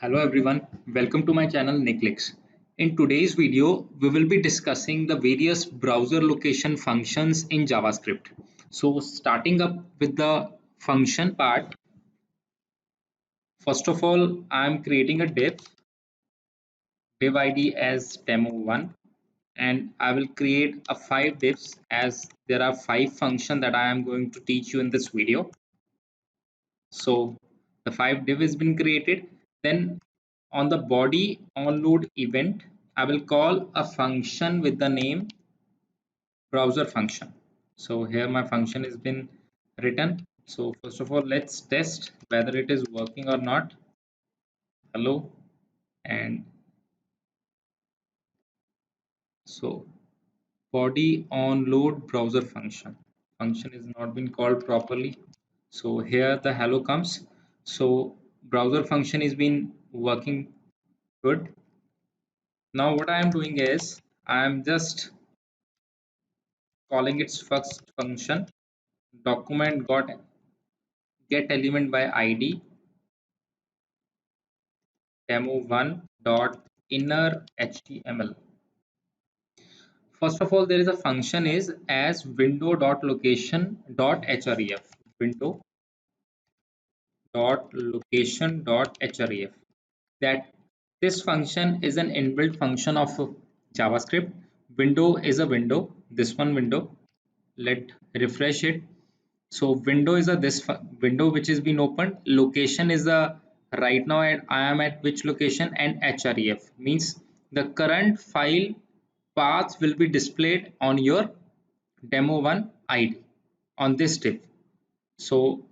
Hello everyone, welcome to my channel Niclix. In today's video, we will be discussing the various browser location functions in JavaScript. So starting up with the function part, first of all, I am creating a div ID as demo1 and I will create a 5 divs as there are 5 functions that I am going to teach you in this video. So the 5 div has been created. Then on the body onload event, I will call a function with the name browser function. So here my function has been written. So first of all, let's test whether it is working or not. Hello. And so body onload browser function is not been called properly. So here the hello comes. So browser function is been working good. Now what I am doing is I am just calling its first function document got get element by id demo1 dot inner html. First of all, there is a function is as window dot location dot href window dot location dot href. That this function is an inbuilt function of JavaScript. Window is a window. This one window. Let refresh it. So window is a window which is being opened. Location is a right now I am at which location, and href means the current file path will be displayed on your demo1 id on this div. So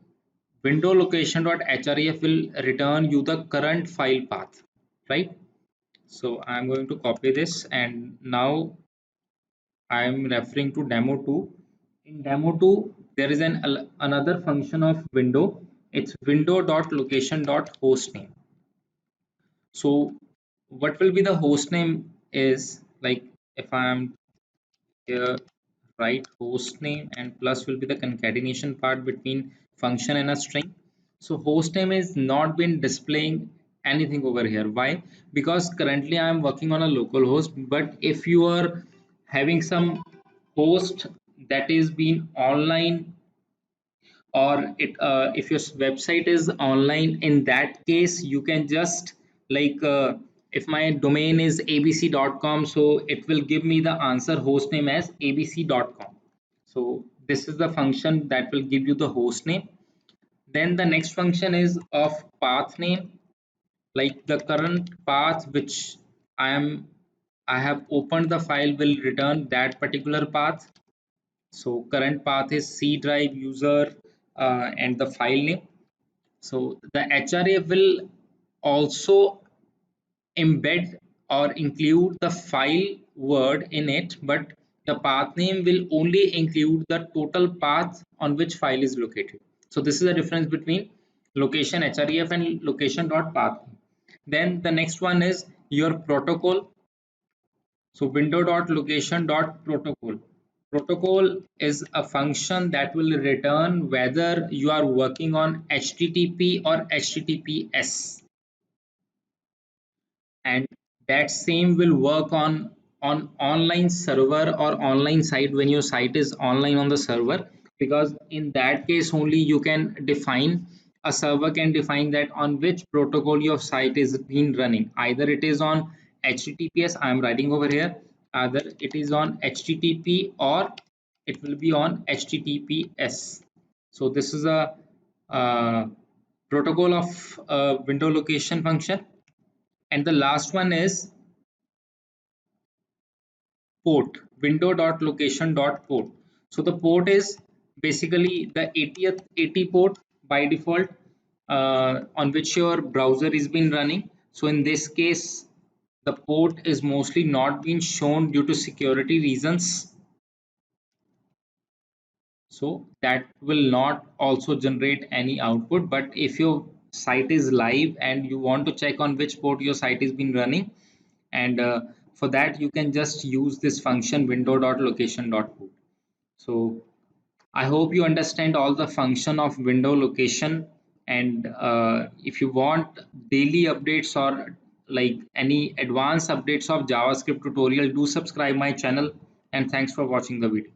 window location.href will return you the current file path, right? So I'm going to copy this and now I am referring to demo2. In demo2, there is another function of window. It's window.location.hostname. So what will be the hostname is like if I am here write hostname and plus will be the concatenation part between function and a string. So hostname is not been displaying anything over here. Why? Because currently I am working on a local host, but if you are having some host that is being online or if your website is online, in that case you can just if my domain is abc.com, so it will give me the answer host name as abc.com. So this is the function that will give you the host name. Then the next function is of path name, like the current path which i am I have opened the file will return that particular path. So current path is C drive user and the file name. So the HRA will also embed or include the file word in it, but the path name will only include the total path on which file is located. So this is the difference between location href and location.path. Then the next one is your protocol. So window.location.protocol. Protocol is a function that will return whether you are working on HTTP or HTTPS, and that same will work on online server or online site when your site is online on the server, because in that case only you can define a server can define that on which protocol your site is being running. Either it is on HTTPS, I am writing over here, either it is on HTTP or it will be on HTTPS. So this is a uh, protocol of window location function. And the last one is port, window.location.port. So the port is basically the 80 port by default on which your browser is been running. So in this case the port is mostly not being shown due to security reasons, so that will not also generate any output. But if your site is live and you want to check on which port your site is been running, and for that you can just use this function window.location.port. So I hope you understand all the function of window location And if you want daily updates or like any advanced updates of JavaScript tutorial, do subscribe my channel. And thanks for watching the video.